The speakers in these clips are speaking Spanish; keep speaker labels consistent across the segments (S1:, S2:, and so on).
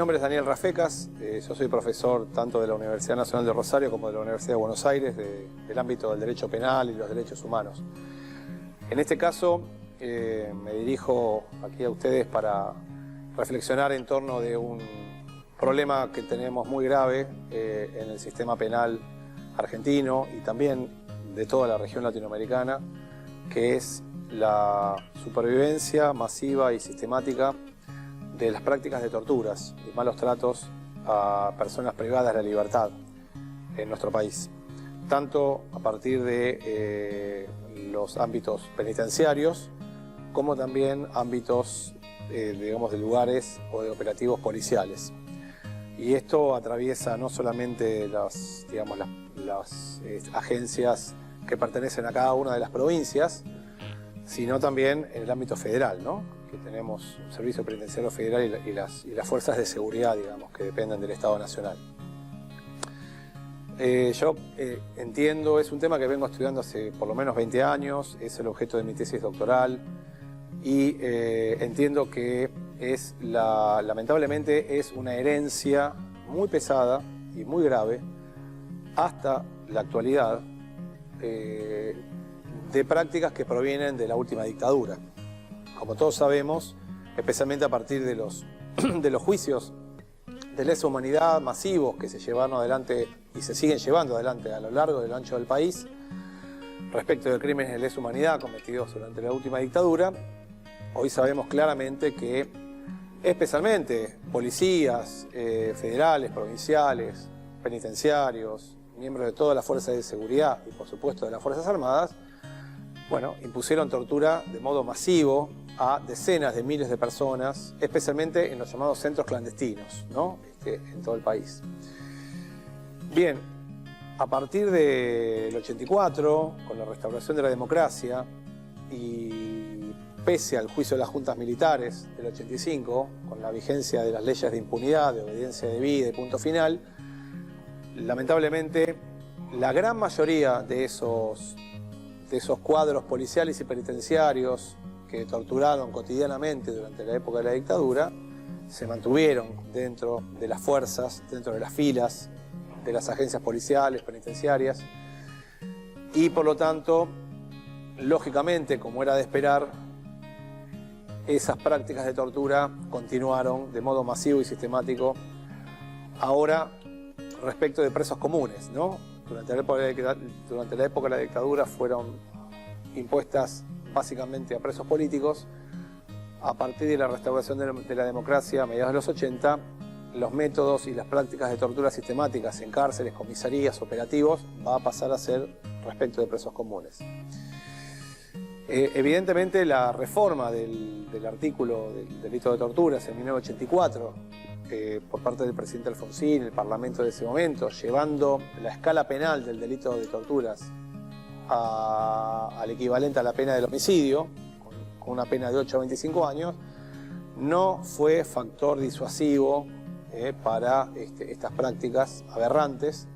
S1: nombre es Daniel Rafecas, yo soy profesor tanto de la Universidad Nacional de Rosario como de la Universidad de Buenos Aires, del ámbito del derecho penal y los derechos humanos. En este caso me dirijo aquí a ustedes para reflexionar en torno de un problema que tenemos muy grave en el sistema penal argentino y también de toda la región latinoamericana, que es la supervivencia masiva y sistemática de las prácticas de torturas y malos tratos a personas privadas de la libertad en nuestro país, tanto a partir de los ámbitos penitenciarios como también ámbitos digamos, de lugares o de operativos policiales. Y esto atraviesa no solamente las agencias que pertenecen a cada una de las provincias, sino también en el ámbito federal, ¿no? Que tenemos un servicio penitenciario federal y las fuerzas de seguridad, digamos, que dependen del Estado Nacional. Yo entiendo, es un tema que vengo estudiando hace por lo menos 20 años, es el objeto de mi tesis doctoral, y entiendo que lamentablemente es una herencia muy pesada y muy grave hasta la actualidad de prácticas que provienen de la última dictadura. Como todos sabemos, especialmente a partir de los juicios de lesa humanidad masivos que se llevaron adelante y se siguen llevando adelante a lo largo y lo ancho del país respecto de crímenes de lesa humanidad cometidos durante la última dictadura, hoy sabemos claramente que especialmente policías federales, provinciales, penitenciarios, miembros de todas las fuerzas de seguridad y por supuesto de las Fuerzas Armadas, bueno, impusieron tortura de modo masivo a decenas de miles de personas, especialmente en los llamados centros clandestinos, ¿no? En todo el país. Bien, a partir del 84, con la restauración de la democracia y pese al juicio de las juntas militares del 85, con la vigencia de las leyes de impunidad, de obediencia debida y punto final, lamentablemente la gran mayoría de esos cuadros policiales y penitenciarios que torturaron cotidianamente durante la época de la dictadura, se mantuvieron dentro de las fuerzas, dentro de las filas de las agencias policiales, penitenciarias, y por lo tanto, lógicamente, como era de esperar, esas prácticas de tortura continuaron de modo masivo y sistemático. Ahora, respecto de presos comunes, ¿no? Durante la época de la dictadura fueron impuestas básicamente a presos políticos. A partir de la restauración de la democracia a mediados de los 80, los métodos y las prácticas de tortura sistemáticas en cárceles, comisarías, operativos, va a pasar a ser respecto de presos comunes. Evidentemente la reforma del artículo del delito de torturas en 1984, por parte del presidente Alfonsín, el Parlamento de ese momento, llevando la escala penal del delito de torturas al equivalente a la pena del homicidio, con una pena de 8 a 25 años, no fue factor disuasivo para estas prácticas aberrantes.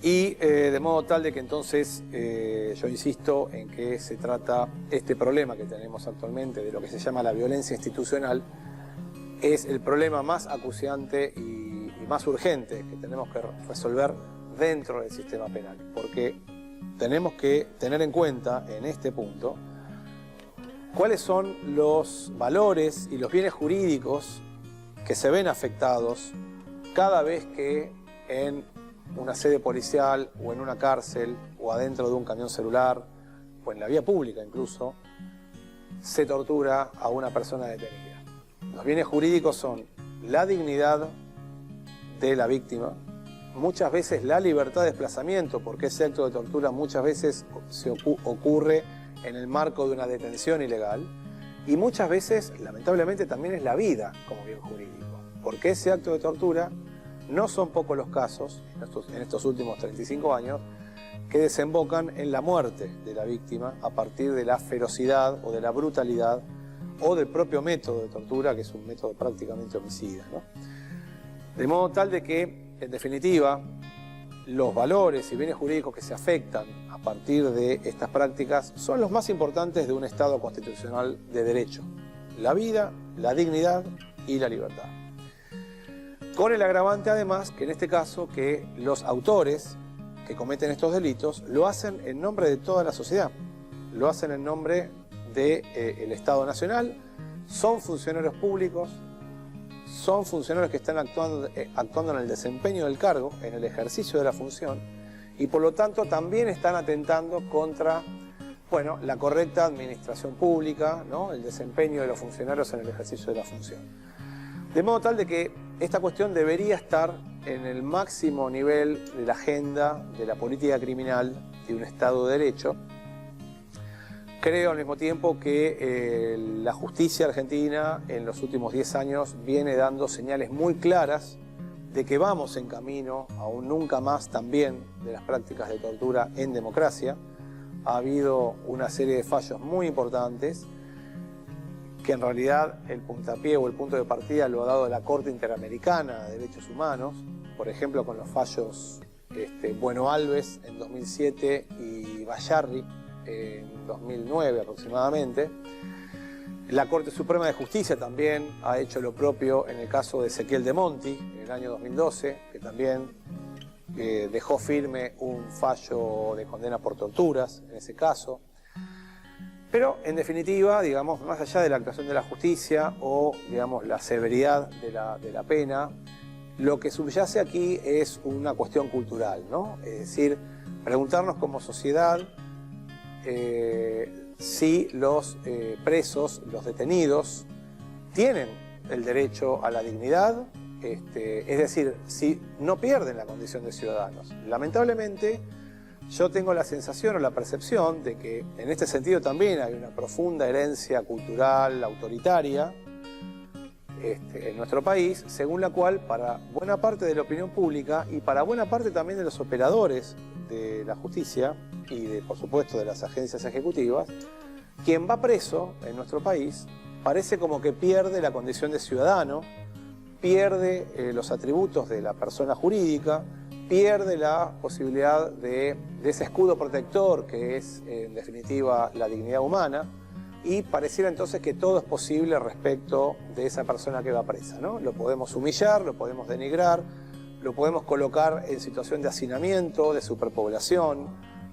S1: Y de modo tal de que entonces yo insisto en que se trata este problema que tenemos actualmente de lo que se llama la violencia institucional, es el problema más acuciante y más urgente que tenemos que resolver dentro del sistema penal, porque tenemos que tener en cuenta en este punto cuáles son los valores y los bienes jurídicos que se ven afectados cada vez que en una sede policial o en una cárcel o adentro de un camión celular o en la vía pública incluso se tortura a una persona detenida. Los bienes jurídicos son la dignidad de la víctima, muchas veces la libertad de desplazamiento, porque ese acto de tortura muchas veces ocurre en el marco de una detención ilegal, y muchas veces, lamentablemente, también es la vida como bien jurídico, porque ese acto de tortura no son pocos los casos, en estos últimos 35 años, que desembocan en la muerte de la víctima a partir de la ferocidad o de la brutalidad o del propio método de tortura, que es un método prácticamente homicida, ¿no? De modo tal de que, en definitiva, los valores y bienes jurídicos que se afectan a partir de estas prácticas son los más importantes de un Estado constitucional de derecho. La vida, la dignidad y la libertad. Con el agravante además que en este caso que los autores que cometen estos delitos lo hacen en nombre de toda la sociedad, lo hacen en nombre del Estado Nacional, son funcionarios públicos, son funcionarios que están actuando en el desempeño del cargo, en el ejercicio de la función, y por lo tanto también están atentando contra, bueno, la correcta administración pública, ¿no? El desempeño de los funcionarios en el ejercicio de la función. De modo tal de que esta cuestión debería estar en el máximo nivel de la agenda de la política criminal de un Estado de Derecho. Creo al mismo tiempo que la justicia argentina en los últimos 10 años viene dando señales muy claras de que vamos en camino a un nunca más también de las prácticas de tortura en democracia. Ha habido una serie de fallos muy importantes que en realidad el puntapié o el punto de partida lo ha dado la Corte Interamericana de Derechos Humanos, por ejemplo con los fallos Bueno Alves en 2007 y Bayarri en 2009 aproximadamente. La Corte Suprema de Justicia también ha hecho lo propio en el caso de Ezequiel de Monti en el año 2012, que también dejó firme un fallo de condena por torturas en ese caso. Pero en definitiva, digamos, más allá de la actuación de la justicia o digamos la severidad de la pena, lo que subyace aquí es una cuestión cultural, ¿no? Es decir, preguntarnos como sociedad si los presos, los detenidos, tienen el derecho a la dignidad, es decir, si no pierden la condición de ciudadanos. Lamentablemente, yo tengo la sensación o la percepción de que en este sentido también hay una profunda herencia cultural, autoritaria, en nuestro país, según la cual para buena parte de la opinión pública y para buena parte también de los operadores de la justicia y por supuesto de las agencias ejecutivas, quien va preso en nuestro país parece como que pierde la condición de ciudadano, pierde los atributos de la persona jurídica, pierde la posibilidad de ese escudo protector que es en definitiva la dignidad humana, y pareciera entonces que todo es posible respecto de esa persona que va presa, ¿no? Lo podemos humillar, lo podemos denigrar, lo podemos colocar en situación de hacinamiento, de superpoblación,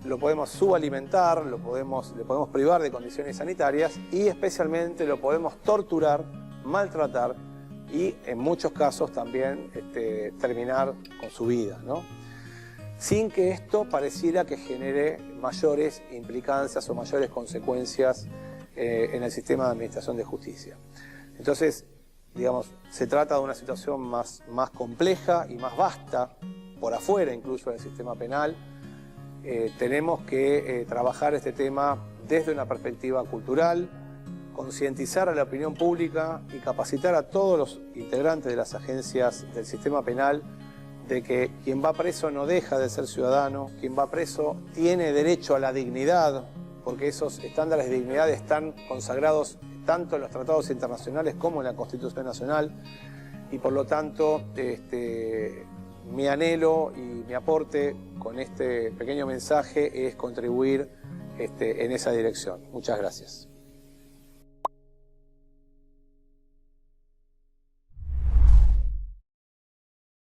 S1: lo podemos subalimentar, le podemos privar de condiciones sanitarias y especialmente lo podemos torturar, maltratar y en muchos casos también terminar con su vida, ¿no? Sin que esto pareciera que genere mayores implicancias o mayores consecuencias en el sistema de administración de justicia. Entonces, digamos, se trata de una situación más compleja y más vasta, por afuera incluso del sistema penal. Tenemos que trabajar este tema desde una perspectiva cultural, concientizar a la opinión pública y capacitar a todos los integrantes de las agencias del sistema penal de que quien va preso no deja de ser ciudadano, quien va preso tiene derecho a la dignidad, porque esos estándares de dignidad están consagrados tanto en los tratados internacionales como en la Constitución Nacional, y por lo tanto mi anhelo y mi aporte con este pequeño mensaje es contribuir en esa dirección. Muchas gracias.